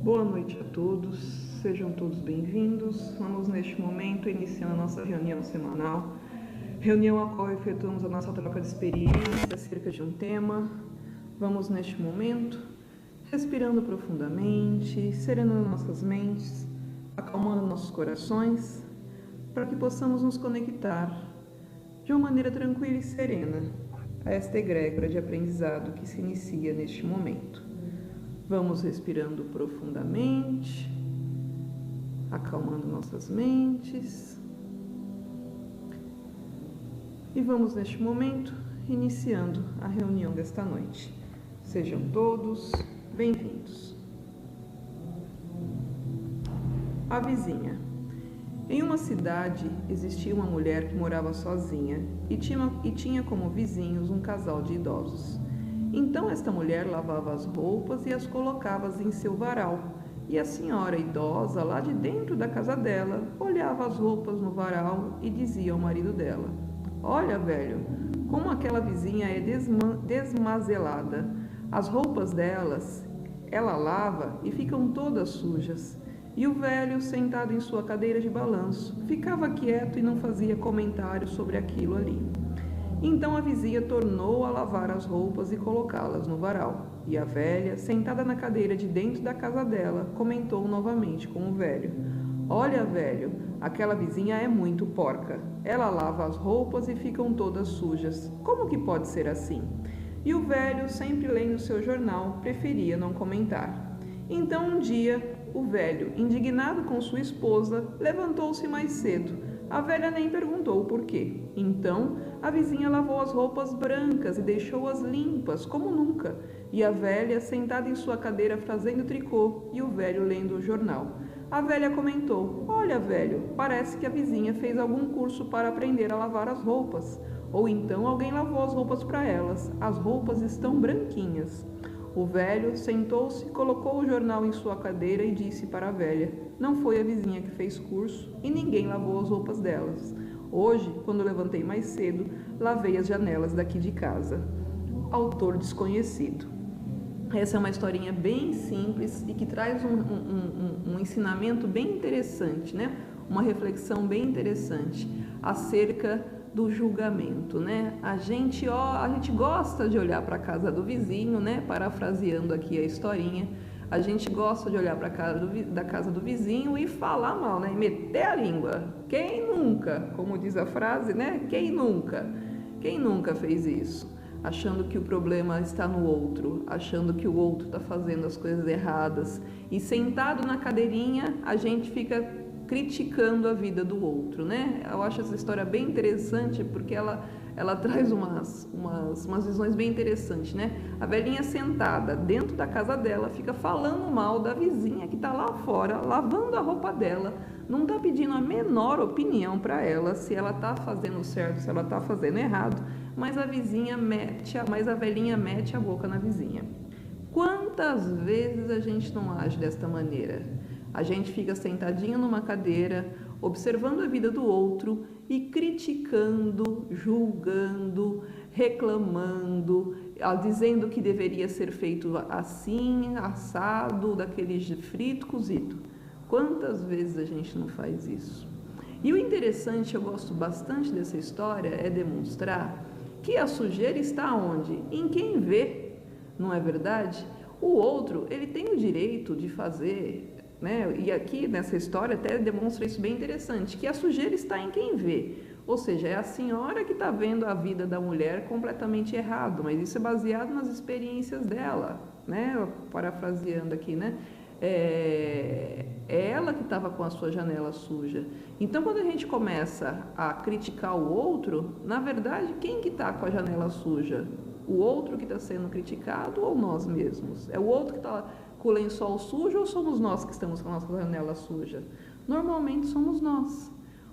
Boa noite a todos, sejam todos bem-vindos. Vamos neste momento iniciando a nossa reunião semanal, reunião a qual efetuamos a nossa troca de experiência acerca de um tema. Vamos neste momento, respirando profundamente, serenando nossas mentes, acalmando nossos corações, para que possamos nos conectar de uma maneira tranquila e serena a esta egrégora de aprendizado que se inicia neste momento. Vamos respirando profundamente, acalmando nossas mentes. E vamos neste momento iniciando a reunião desta noite. Sejam todos bem-vindos. A vizinha. Em uma cidade existia uma mulher que morava sozinha e tinha como vizinhos um casal de idosos. Então esta mulher lavava as roupas e as colocava em seu varal, e a senhora idosa, lá de dentro da casa dela, olhava as roupas no varal e dizia ao marido dela: "Olha, velho, como aquela vizinha é desmazelada. As roupas delas, ela lava e ficam todas sujas." E o velho, sentado em sua cadeira de balanço, ficava quieto e não fazia comentário sobre aquilo ali. Então a vizinha tornou a lavar as roupas e colocá-las no varal. E a velha, sentada na cadeira de dentro da casa dela, comentou novamente com o velho: "Olha, velho, aquela vizinha é muito porca. Ela lava as roupas e ficam todas sujas. Como que pode ser assim?" E o velho, sempre lendo seu jornal, preferia não comentar. Então um dia, o velho, indignado com sua esposa, levantou-se mais cedo. A velha nem perguntou o porquê. Então, a vizinha lavou as roupas brancas e deixou-as limpas como nunca. E a velha, sentada em sua cadeira fazendo tricô, e o velho lendo o jornal. A velha comentou: "Olha, velho, parece que a vizinha fez algum curso para aprender a lavar as roupas. Ou então alguém lavou as roupas para elas. As roupas estão branquinhas." O velho sentou-se, colocou o jornal em sua cadeira e disse para a velha: "Não foi a vizinha que fez curso e ninguém lavou as roupas delas. Hoje, quando levantei mais cedo, lavei as janelas daqui de casa." Autor desconhecido. Essa é uma historinha bem simples e que traz um ensinamento bem interessante, né? Uma reflexão bem interessante acerca do julgamento, né? A gente gosta de olhar para a casa do vizinho, né? Parafraseando aqui a historinha, a gente gosta de olhar para a casa do vizinho e falar mal, né? E meter a língua. Quem nunca, como diz a frase, né? Quem nunca? Quem nunca fez isso? Achando que o problema está no outro, achando que o outro está fazendo as coisas erradas. E sentado na cadeirinha, a gente fica criticando a vida do outro, né? Eu acho essa história bem interessante porque ela traz umas visões bem interessantes, né? A velhinha sentada dentro da casa dela fica falando mal da vizinha que está lá fora lavando a roupa dela, não está pedindo a menor opinião para ela se ela está fazendo certo, se ela está fazendo errado, mas a velhinha mete a boca na vizinha. Quantas vezes a gente não age desta maneira? A gente fica sentadinho numa cadeira, observando a vida do outro e criticando, julgando, reclamando, dizendo que deveria ser feito assim, assado, daquele frito, cozido. Quantas vezes a gente não faz isso? E o interessante, eu gosto bastante dessa história, é demonstrar que a sujeira está onde? Em quem vê, não é verdade? O outro, ele tem o direito de fazer, né? E aqui nessa história até demonstra isso bem interessante, que a sujeira está em quem vê, ou seja, é a senhora que está vendo a vida da mulher completamente errado, mas isso é baseado nas experiências dela, né? Parafraseando aqui, né? É ela que estava com a sua janela suja. Então, quando a gente começa a criticar o outro, na verdade, quem que está com a janela suja? O outro que está sendo criticado ou nós mesmos? É o outro que está com o lençol sujo ou somos nós que estamos com a nossa janela suja? Normalmente somos nós.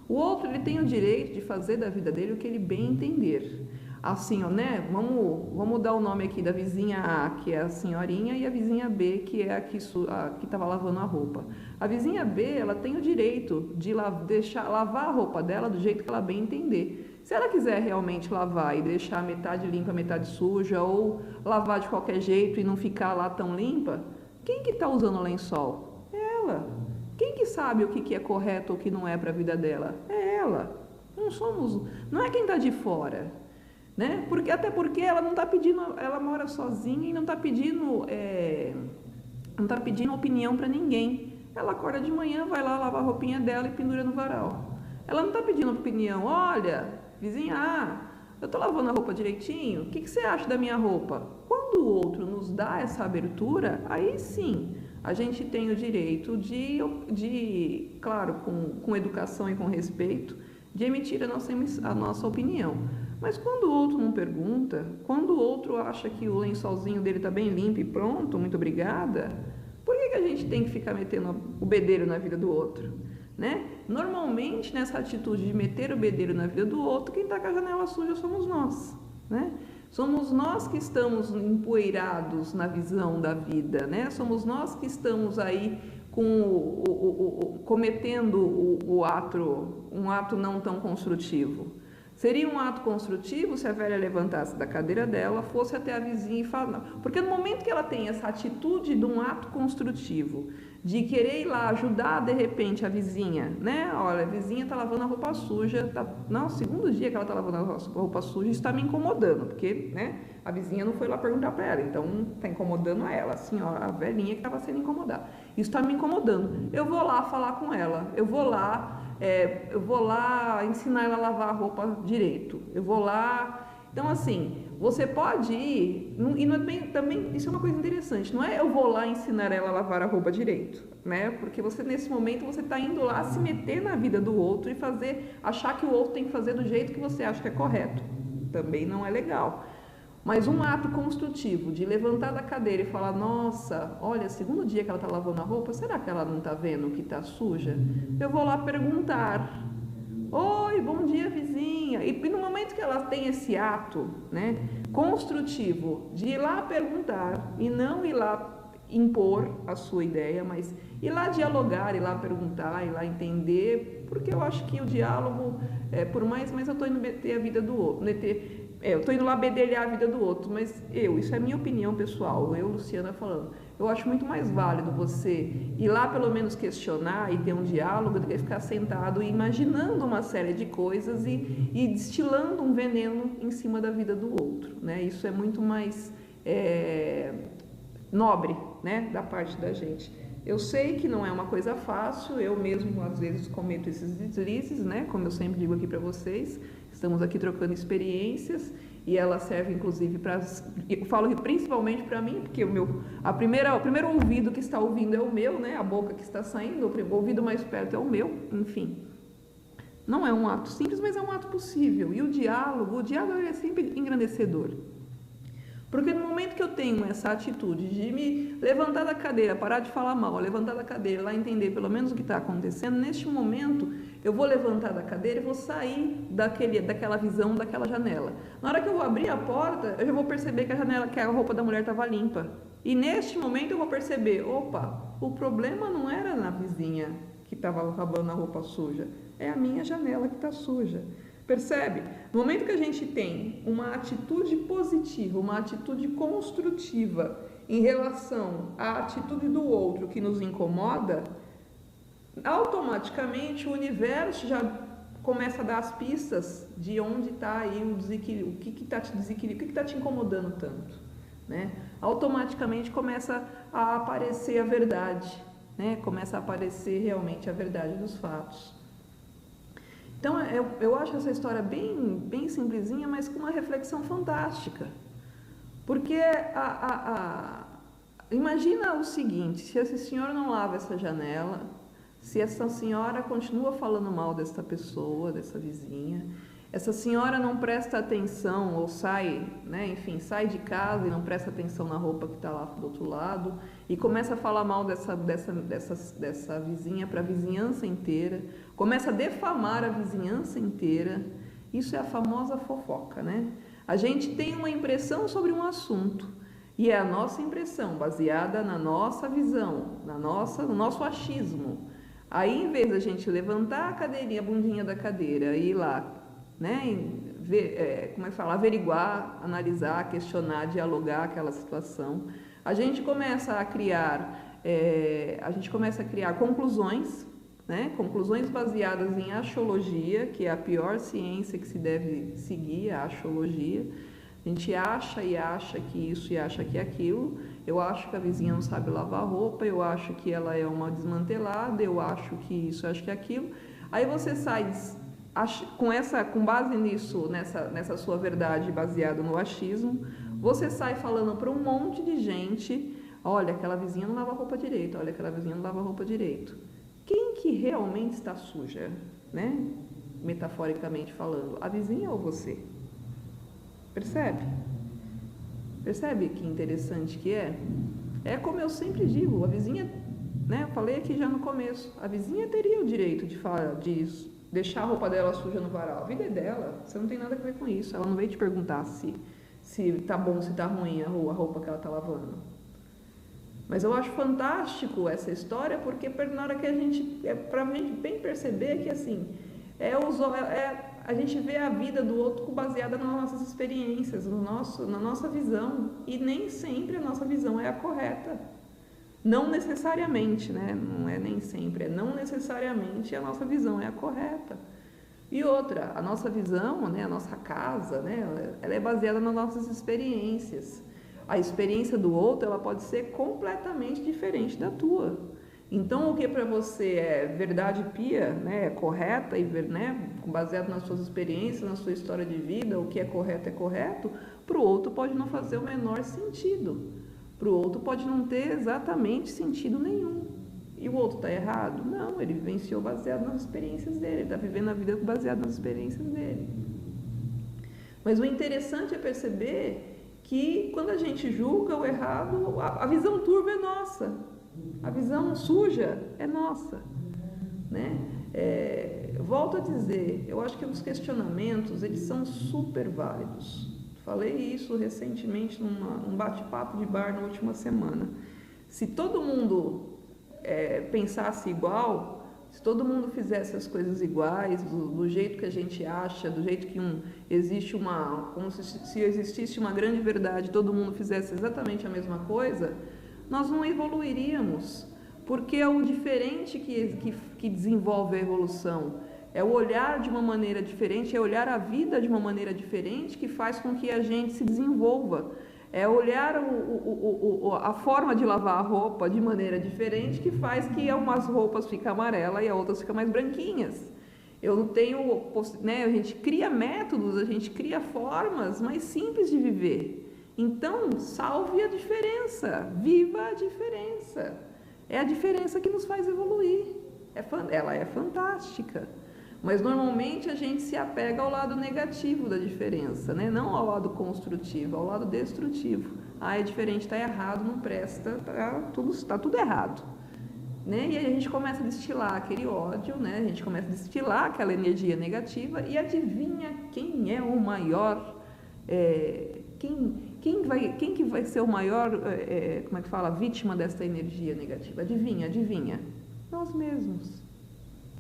O outro, ele tem o direito de fazer da vida dele o que ele bem entender. Assim, ó, né? Vamos dar o nome aqui da vizinha A, que é a senhorinha, e a vizinha B, que é a que estava lavando a roupa. A vizinha B, ela tem o direito de deixar lavar a roupa dela do jeito que ela bem entender. Se ela quiser realmente lavar e deixar metade limpa, metade suja, ou lavar de qualquer jeito e não ficar lá tão limpa, Quem que está usando o lençol? É ela. Quem que sabe o que é correto ou o que não é para a vida dela? É ela. Não é quem está de fora, né? Até porque ela não está pedindo, ela mora sozinha e não está pedindo opinião para ninguém. Ela acorda de manhã, vai lá lavar a roupinha dela e pendura no varal. Ela não está pedindo opinião. Olha, vizinha, eu estou lavando a roupa direitinho, o que você acha da minha roupa? Quando o outro nos dá essa abertura, aí sim, a gente tem o direito claro, com educação e com respeito, de emitir a nossa opinião. Mas quando o outro não pergunta, quando o outro acha que o lençolzinho dele está bem limpo e pronto, muito obrigada, por que a gente tem que ficar metendo o bedelho na vida do outro? Né? Normalmente, nessa atitude de meter o bedelho na vida do outro, quem está com a janela suja somos nós. Né? Somos nós que estamos empoeirados na visão da vida, né? Somos nós que estamos aí cometendo um ato não tão construtivo. Seria um ato construtivo se a velha levantasse da cadeira dela, fosse até a vizinha e falasse, não. Porque no momento que ela tem essa atitude de um ato construtivo, de querer ir lá ajudar de repente a vizinha, né? Olha, a vizinha está lavando a roupa suja, não, segundo dia que ela está lavando a roupa suja, isso está me incomodando, porque, né? A vizinha não foi lá perguntar para ela, então está incomodando ela, a senhora, a velhinha que estava sendo incomodada. Isso está me incomodando. Eu vou lá falar com ela, eu vou lá ensinar ela a lavar a roupa direito. Eu vou lá. Então, assim, você pode ir, e não é também, isso é uma coisa interessante, não é eu vou lá ensinar ela a lavar a roupa direito, né? Porque você, nesse momento, você está indo lá se meter na vida do outro e achar que o outro tem que fazer do jeito que você acha que é correto. Também não é legal. Mas um ato construtivo de levantar da cadeira e falar, nossa, olha, segundo dia que ela está lavando a roupa, será que ela não está vendo que está suja? Eu vou lá perguntar. Oi, bom dia, vizinha. E no momento que ela tem esse ato, né, construtivo de ir lá perguntar e não ir lá impor a sua ideia, mas ir lá dialogar, ir lá perguntar, ir lá entender, porque eu acho que o diálogo, mas eu estou indo meter a vida do outro, eu estou indo lá bedelhar a vida do outro, mas isso é minha opinião pessoal, Luciana, falando. Eu acho muito mais válido você ir lá pelo menos questionar e ter um diálogo do que ficar sentado e imaginando uma série de coisas e destilando um veneno em cima da vida do outro, né? Isso é muito mais nobre, né, da parte da gente. Eu sei que não é uma coisa fácil, eu mesmo às vezes cometo esses deslizes, né? Como eu sempre digo aqui para vocês, estamos aqui trocando experiências e ela serve inclusive para, eu falo principalmente para mim, porque o primeiro ouvido que está ouvindo é o meu, né? A boca que está saindo, o ouvido mais perto é o meu, enfim. Não é um ato simples, mas é um ato possível. E o diálogo é sempre engrandecedor. Porque no momento que eu tenho essa atitude de me levantar da cadeira, parar de falar mal, levantar da cadeira, lá entender pelo menos o que está acontecendo, neste momento eu vou levantar da cadeira e vou sair daquela visão, daquela janela. Na hora que eu vou abrir a porta, eu já vou perceber que a roupa da mulher estava limpa. E neste momento eu vou perceber, opa, o problema não era na vizinha que estava lavando a roupa suja, é a minha janela que está suja. Percebe? No momento que a gente tem uma atitude positiva, uma atitude construtiva em relação à atitude do outro que nos incomoda, automaticamente o universo já começa a dar as pistas de onde está aí o desequilíbrio, o que está te desequilibrando, o que está te incomodando tanto, né? Automaticamente começa a aparecer a verdade, né? Começa a aparecer realmente a verdade dos fatos. Então, eu acho essa história bem simplesinha, mas com uma reflexão fantástica. Porque imagina o seguinte, se essa senhora não lava essa janela, se essa senhora continua falando mal dessa pessoa, dessa vizinha, essa senhora não presta atenção ou sai, né, enfim, sai de casa e não presta atenção na roupa que está lá do outro lado e começa a falar mal dessa vizinha para a vizinhança inteira, começa a defamar a vizinhança inteira, isso é a famosa fofoca, né? A gente tem uma impressão sobre um assunto e é a nossa impressão baseada na nossa visão, no nosso achismo. Aí, em vez da gente levantar a cadeirinha, a bundinha da cadeira e ir lá, né, averiguar, analisar, questionar, dialogar aquela situação, A gente começa a criar, conclusões, né? Conclusões baseadas em axiologia, que é a pior ciência que se deve seguir, a axiologia. A gente acha e acha que isso e acha que aquilo. Eu acho que a vizinha não sabe lavar roupa, eu acho que ela é uma desmantelada, eu acho que isso, eu acho que aquilo. Aí você sai com base nisso, nessa sua verdade baseada no achismo, você sai falando para um monte de gente: olha, aquela vizinha não lava roupa direito, olha, aquela vizinha não lava roupa direito. Quem que realmente está suja, né? Metaforicamente falando, a vizinha ou você? Percebe? Percebe que interessante que é? É como eu sempre digo, a vizinha, né? Eu falei aqui já no começo, a vizinha teria o direito de falar disso, deixar a roupa dela suja no varal. A vida é dela, você não tem nada a ver com isso. Ela não veio te perguntar se tá bom, se tá ruim a roupa que ela tá lavando. Mas eu acho fantástico essa história, porque na hora que pra gente bem perceber que assim, a gente vê a vida do outro baseada nas nossas experiências, na nossa visão, e nem sempre a nossa visão é a correta. Não necessariamente, né? Não é nem sempre, não necessariamente a nossa visão é a correta. E outra, a nossa visão, né, a nossa casa, né, ela é baseada nas nossas experiências. A experiência do outro, ela pode ser completamente diferente da tua. Então, o que para você é verdade pia, né, é correta, né, baseado nas suas experiências, na sua história de vida, o que é correto, para o outro pode não fazer o menor sentido. Para o outro pode não ter exatamente sentido nenhum. E o outro está errado? Não, ele vivenciou baseado nas experiências dele, ele está vivendo a vida baseado nas experiências dele. Mas o interessante é perceber que quando a gente julga o errado, a visão turva é nossa, a visão suja é nossa, né? Volto a dizer, eu acho que os questionamentos, eles são super válidos. Falei isso recentemente num bate-papo de bar na última semana. Se todo mundo pensasse igual, se todo mundo fizesse as coisas iguais, do jeito que a gente acha, do jeito que existe como se existisse uma grande verdade, todo mundo fizesse exatamente a mesma coisa, nós não evoluiríamos, porque é o diferente que desenvolve a evolução. É o olhar de uma maneira diferente, é olhar a vida de uma maneira diferente que faz com que a gente se desenvolva. É olhar a forma de lavar a roupa de maneira diferente que faz que umas roupas fiquem amarelas e as outras ficam mais branquinhas. Eu não tenho, né, a gente cria métodos, a gente cria formas mais simples de viver. Então, salve a diferença, viva a diferença. É a diferença que nos faz evoluir. Ela é fantástica. Mas normalmente a gente se apega ao lado negativo da diferença, né? Não ao lado construtivo, ao lado destrutivo. É diferente, está errado, não presta, tá tudo errado. Né? E aí a gente começa a destilar aquele ódio, né? A gente começa a destilar aquela energia negativa e adivinha quem é o maior, quem que vai ser o maior, como é que fala, vítima dessa energia negativa? Adivinha? Nós mesmos.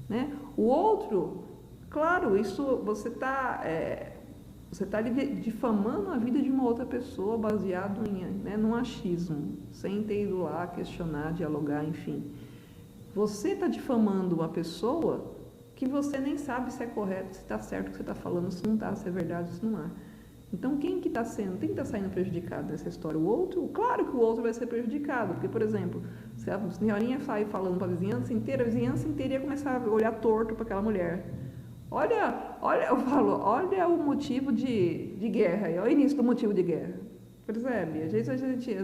Né? O outro, claro, isso você está difamando a vida de uma outra pessoa baseado num achismo, sem ter ido lá questionar, dialogar, enfim. Você está difamando uma pessoa que você nem sabe se é correto, se está certo o que você está falando, se não está, se é verdade, se não é. Então, quem que está saindo prejudicado nessa história? O outro? Claro que o outro vai ser prejudicado, porque, por exemplo, se a senhorinha sair falando para a vizinhança inteira ia começar a olhar torto para aquela mulher. Olha, eu falo, olha o motivo de guerra, olha o início do motivo de guerra. Percebe? Às vezes a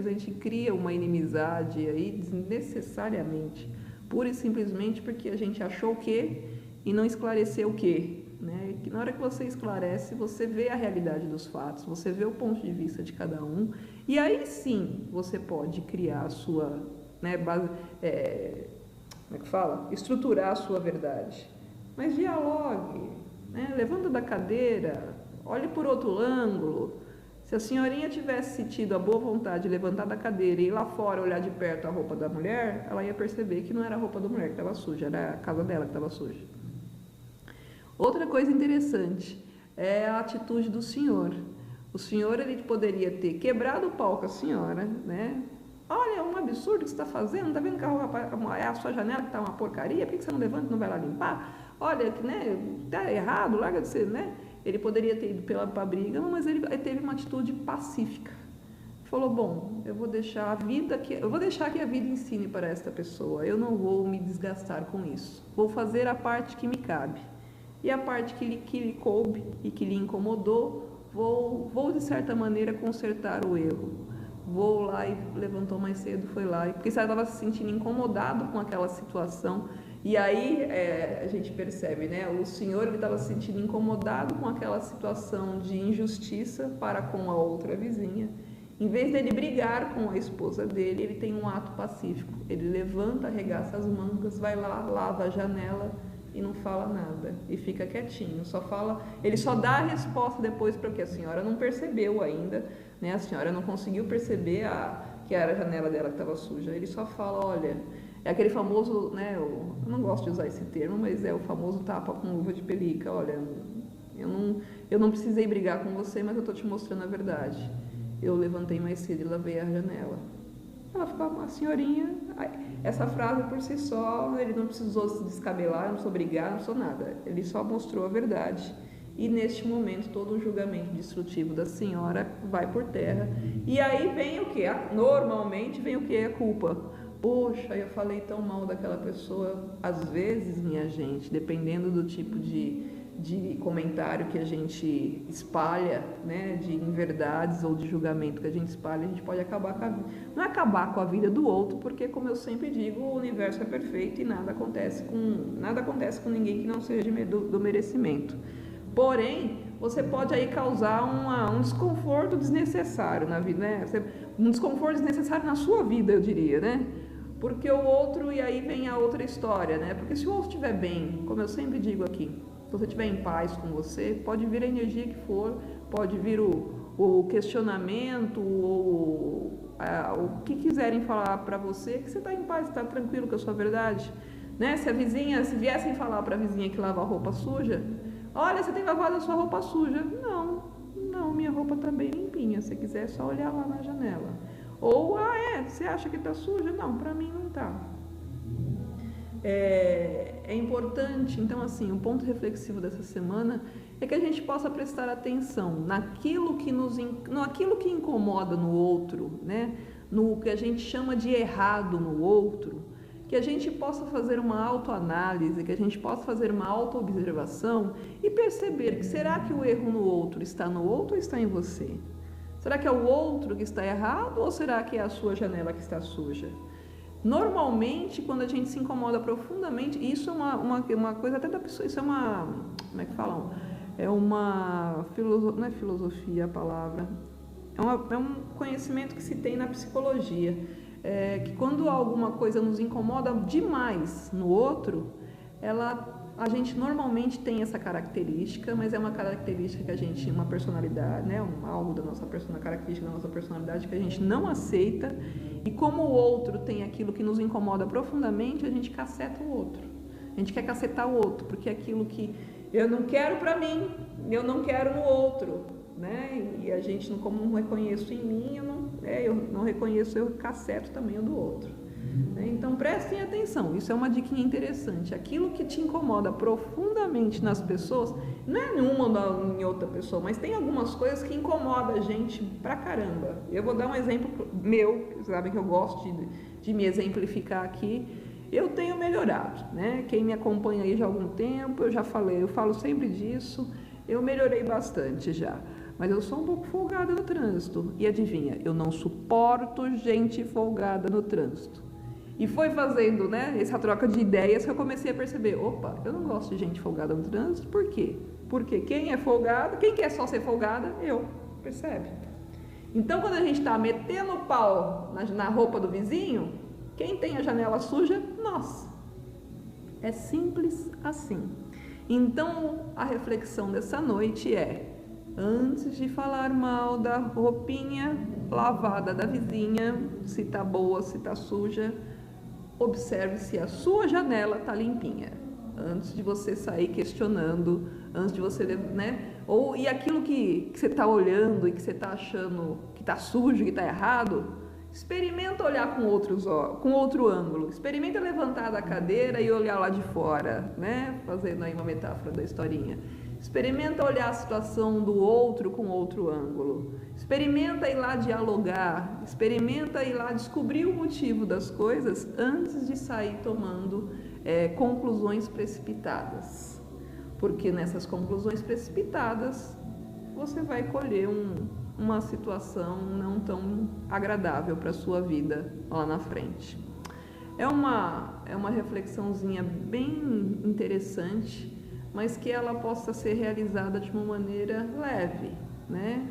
gente cria uma inimizade aí desnecessariamente, pura e simplesmente porque a gente achou o quê e não esclareceu o quê. Né? Que na hora que você esclarece, você vê a realidade dos fatos, você vê o ponto de vista de cada um, e aí sim você pode criar a sua, né, como é que fala? Estruturar a sua verdade. Mas dialogue, né? Levanta da cadeira, olhe por outro ângulo. Se a senhorinha tivesse tido a boa vontade de levantar da cadeira e ir lá fora olhar de perto a roupa da mulher, ela ia perceber que não era a roupa da mulher que estava suja, era a casa dela que estava suja. Outra coisa interessante é a atitude do senhor. O senhor, ele poderia ter quebrado o pau com a senhora, né? Olha, é um absurdo que você está fazendo, não está vendo que é a sua janela que está uma porcaria, por que você não levanta e não vai lá limpar? Olha, né, tá errado, larga de ser, né? Ele poderia ter ido para a briga, mas ele teve uma atitude pacífica. Falou, bom, eu vou deixar que a vida ensine para esta pessoa, eu não vou me desgastar com isso. Vou fazer a parte que me cabe. E a parte que lhe coube e que lhe incomodou, vou de certa maneira consertar o erro. Vou lá e levantou mais cedo, foi lá. Porque você estava se sentindo incomodado com aquela situação. E aí a gente percebe, né? O senhor estava se sentindo incomodado com aquela situação de injustiça para com a outra vizinha. Em vez dele brigar com a esposa dele, ele tem um ato pacífico. Ele levanta, arregaça as mangas, vai lá, lava a janela e não fala nada. E fica quietinho. Ele só dá a resposta depois porque a senhora não percebeu ainda, né? A senhora não conseguiu perceber que era a janela dela que estava suja. Ele só fala, olha, é aquele famoso, né? Eu não gosto de usar esse termo, mas é o famoso tapa com luva de pelica. Olha, eu não precisei brigar com você, mas eu estou te mostrando a verdade. Eu levantei mais cedo e lavei a janela. Ela ficava uma senhorinha. Essa frase por si só, ele não precisou se descabelar, não precisou brigar, não precisou nada. Ele só mostrou a verdade. E neste momento, todo o julgamento destrutivo da senhora vai por terra. E aí vem o que? Normalmente vem o que? A culpa. Poxa, eu falei tão mal daquela pessoa. Às vezes, minha gente, dependendo do tipo de comentário que a gente espalha, né, de inverdades ou de julgamento que a gente espalha, a gente pode acabar com a vida. Não é acabar com a vida do outro, porque, como eu sempre digo, o universo é perfeito e nada acontece com ninguém que não seja do merecimento. Porém, você pode aí causar um desconforto desnecessário na vida, né? Um desconforto desnecessário na sua vida, eu diria, né? Porque o outro, e aí vem a outra história, né? Porque se o outro estiver bem, como eu sempre digo aqui, se você estiver em paz com você, pode vir a energia que for, pode vir o questionamento, ou o que quiserem falar para você, que você está em paz, está tranquilo com a sua verdade. Né? Se viessem falar para a vizinha que lava a roupa suja, olha, você tem lavado a sua roupa suja. Não, minha roupa está bem limpinha, se quiser é só olhar lá na janela. Ou, você acha que está suja? Não, para mim não está. É importante, então assim, o ponto reflexivo dessa semana é que a gente possa prestar atenção naquilo que incomoda no outro, né? No que a gente chama de errado no outro, que a gente possa fazer uma autoanálise, que a gente possa fazer uma autoobservação e perceber que será que o erro no outro está no outro ou está em você? Será que é o outro que está errado ou será que é a sua janela que está suja? Normalmente, quando a gente se incomoda profundamente, isso é uma coisa até da pessoa, isso é uma, como é que falam? É uma filosofia, não é filosofia a palavra, é um conhecimento que se tem na psicologia, que quando alguma coisa nos incomoda demais no outro, a gente normalmente tem essa característica, mas é uma característica que a gente, uma personalidade, né, algo da nossa característica da nossa personalidade que a gente não aceita, e como o outro tem aquilo que nos incomoda profundamente, a gente caceta o outro. A gente quer cacetar o outro, porque é aquilo que eu não quero para mim, eu não quero no outro, né? E a gente, como não reconheço em mim, eu não reconheço, eu caceto também o do outro. Então prestem atenção, isso é uma diquinha interessante. Aquilo que te incomoda profundamente nas pessoas, não é nenhuma em outra pessoa, mas tem algumas coisas que incomodam a gente pra caramba. Eu vou dar um exemplo meu, vocês sabem que eu gosto de me exemplificar aqui. Eu tenho melhorado, né? Quem me acompanha aí já há algum tempo, eu falo sempre disso, eu melhorei bastante já. Mas eu sou um pouco folgada no trânsito. E adivinha, eu não suporto gente folgada no trânsito. E foi fazendo, né, essa troca de ideias que eu comecei a perceber, opa, eu não gosto de gente folgada no trânsito, por quê? Porque quem é folgado, quem quer só ser folgada? Eu, percebe? Então, quando a gente está metendo o pau na roupa do vizinho, quem tem a janela suja? Nós. É simples assim. Então, a reflexão dessa noite é, antes de falar mal da roupinha lavada da vizinha, se tá boa, se tá suja, observe se a sua janela tá limpinha. Antes de você sair questionando, antes de você, né? E aquilo que você tá olhando e que você tá achando que tá sujo, que tá errado, Experimenta olhar com outro ângulo. Experimenta levantar da cadeira e olhar lá de fora, né? Fazendo aí uma metáfora da historinha. Experimenta olhar a situação do outro com outro ângulo. Experimenta ir lá dialogar. Experimenta ir lá descobrir o motivo das coisas antes de sair tomando conclusões precipitadas. Porque nessas conclusões precipitadas você vai colher uma situação não tão agradável para a sua vida lá na frente. É uma reflexãozinha bem interessante, mas que ela possa ser realizada de uma maneira leve, né?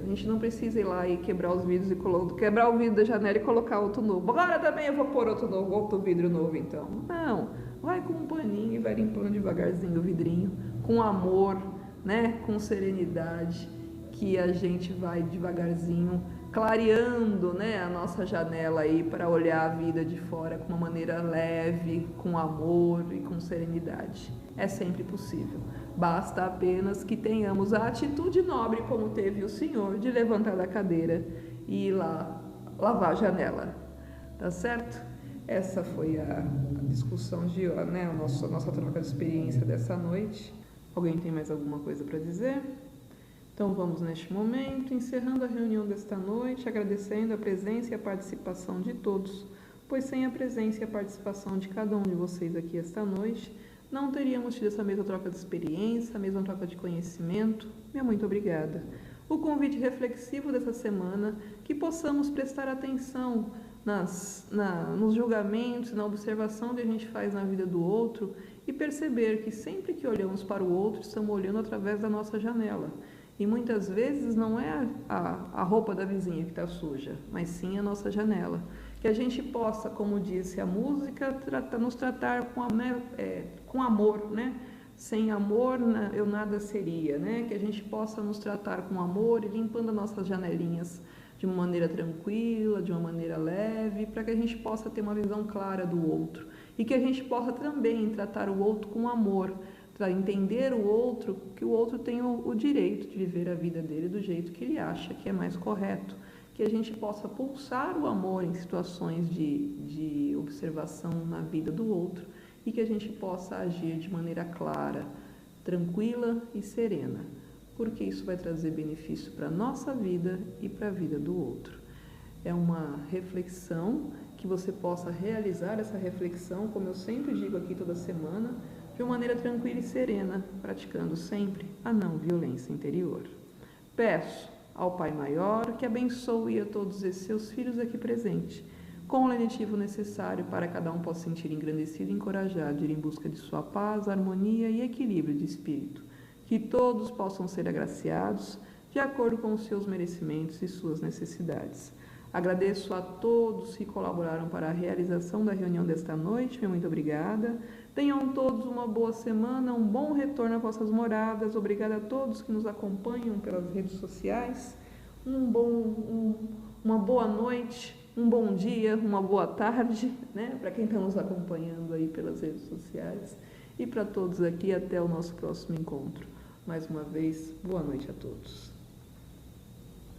A gente não precisa ir lá e quebrar os vidros quebrar o vidro da janela e colocar outro novo. Agora também eu vou pôr outro vidro novo, então. Não, vai com um paninho e vai limpando devagarzinho o vidrinho, com amor, né? Com serenidade, que a gente vai devagarzinho clareando, né, a nossa janela aí para olhar a vida de fora com uma maneira leve, com amor e com serenidade. É sempre possível. Basta apenas que tenhamos a atitude nobre, como teve o senhor, de levantar da cadeira e ir lá lavar a janela. Tá certo? Essa foi a discussão de, né, a nossa troca de experiência dessa noite. Alguém tem mais alguma coisa para dizer? Então vamos neste momento, encerrando a reunião desta noite, agradecendo a presença e a participação de todos, pois sem a presença e a participação de cada um de vocês aqui esta noite, não teríamos tido essa mesma troca de experiência, a mesma troca de conhecimento. Meu muito obrigada. O convite reflexivo dessa semana, que possamos prestar atenção nos julgamentos, na observação que a gente faz na vida do outro e perceber que sempre que olhamos para o outro, estamos olhando através da nossa janela. E muitas vezes não é a roupa da vizinha que está suja, mas sim a nossa janela. Que a gente possa, como disse a música, nos tratar com amor, né? Sem amor eu nada seria, né? Que a gente possa nos tratar com amor e limpando as nossas janelinhas de uma maneira tranquila, de uma maneira leve, para que a gente possa ter uma visão clara do outro. E que a gente possa também tratar o outro com amor, para entender o outro, que o outro tem o direito de viver a vida dele do jeito que ele acha que é mais correto. Que a gente possa pulsar o amor em situações de observação na vida do outro e que a gente possa agir de maneira clara, tranquila e serena, porque isso vai trazer benefício para a nossa vida e para a vida do outro. É uma reflexão, que você possa realizar essa reflexão, como eu sempre digo aqui toda semana, de uma maneira tranquila e serena, praticando sempre a não violência interior. Peço ao Pai Maior que abençoe a todos esses seus filhos aqui presentes, com o lenitivo necessário para que cada um possa sentir engrandecido e encorajado de ir em busca de sua paz, harmonia e equilíbrio de espírito. Que todos possam ser agraciados de acordo com os seus merecimentos e suas necessidades. Agradeço a todos que colaboraram para a realização da reunião desta noite. Muito obrigada. Tenham todos uma boa semana, um bom retorno às vossas moradas. Obrigada a todos que nos acompanham pelas redes sociais. Uma boa noite, um bom dia, uma boa tarde, né? Para quem está nos acompanhando aí pelas redes sociais. E para todos aqui, até o nosso próximo encontro. Mais uma vez, boa noite a todos.